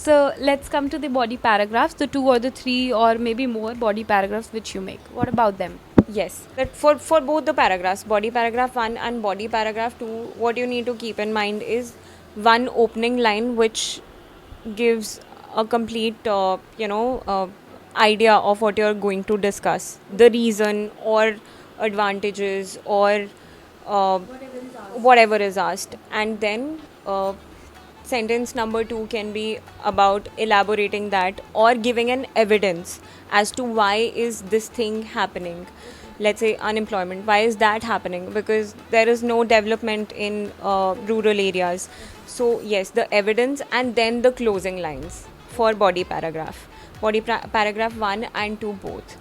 So let's come to the body paragraphs, the 2 or the 3 or maybe more body paragraphs which you make. What about them? Yes, that for both the paragraphs, body paragraph 1 and body paragraph 2, what you need to keep in mind is one opening line which gives a complete idea of what you're going to discuss, the reason or advantages or uh, whatever is asked, and then sentence number 2 can be about elaborating that or giving an evidence as to why is this thing happening. Let's say unemployment, why is that happening? Because there is no development in rural areas. So yes, the evidence and then the closing lines for body paragraph, paragraph 1 and 2 both.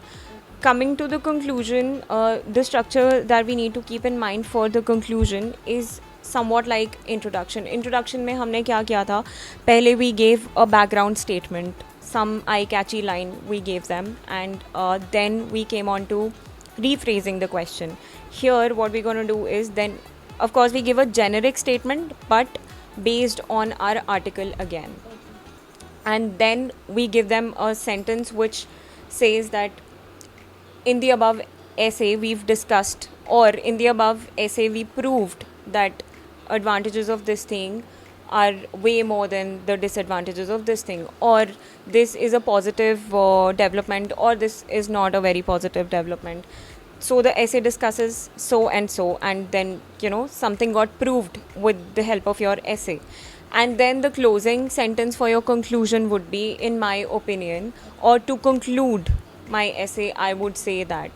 Coming to the conclusion, the structure that we need to keep in mind for the conclusion is somewhat like introduction में हमने क्या किया था, पहले we gave a background statement, some eye catchy line we gave them, and then we came on to rephrasing the question. Here what we're going to do is, then of course we give a generic statement but based on our article again, and then we give them a sentence which says that in the above essay we've discussed, or in the above essay we proved that advantages of this thing are way more than the disadvantages of this thing, or this is a positive development, or this is not a very positive development. So the essay discusses so and so, and then something got proved with the help of your essay. And then the closing sentence for your conclusion would be, in my opinion, or to conclude my essay, I would say that.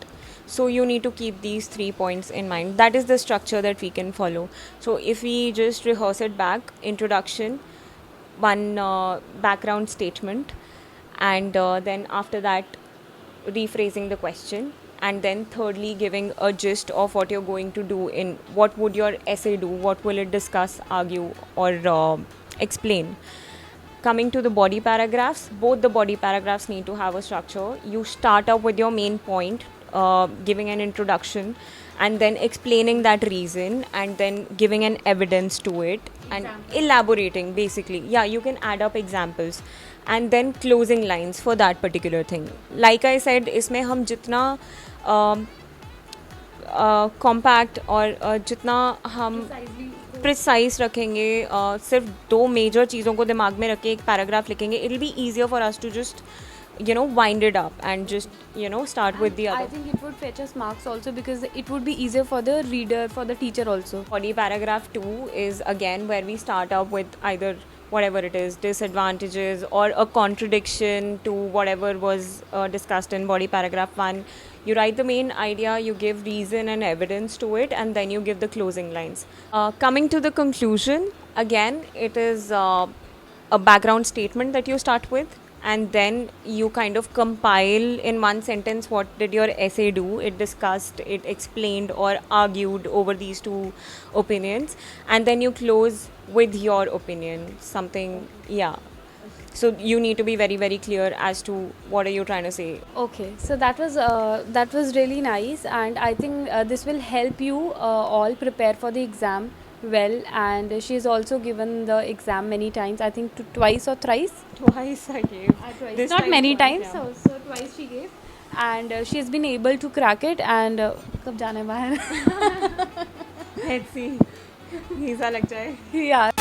So you need to keep these 3 points in mind. That is the structure that we can follow. So if we just rehearse it back: introduction, one background statement, and then after that rephrasing the question, and then thirdly giving a gist of what you're going to do, in what would your essay do, what will it discuss, argue, or explain. Coming to the body paragraphs, both the body paragraphs need to have a structure. You start up with your main point, giving an introduction, and then explaining that reason, and then giving an evidence to it, and elaborating basically. Yeah, you can add up examples, and then closing lines for that particular thing. Like I said, इसमें हम जितना compact और जितना हम precise रखेंगे, सिर्फ दो major चीज़ों को दिमाग में रख के एक पैराग्राफ लिखेंगे, it will be easier for us to just wind it up and just start with the other. I think it would fetch us marks also because it would be easier for the reader, for the teacher also. Body paragraph 2 is again where we start up with either whatever it is, disadvantages or a contradiction to whatever was discussed in body paragraph 1. You write the main idea, you give reason and evidence to it, and then you give the closing lines. Coming to the conclusion, again it is a background statement that you start with, and then you kind of compile in one sentence what did your essay do. It discussed, it explained or argued over these two opinions, and then you close with your opinion, something. Yeah, so you need to be very very clear as to what are you trying to say. Okay, so that was really nice, and I think this will help you all prepare for the exam well. And she has also given the exam many times. I think twice or thrice. Twice I gave. Twice. This Not time many twice, times. yeah. So twice she gave, and she has been able to crack it. And कब जाना है बाहर? Let's see, visa लग जाए. Yeah.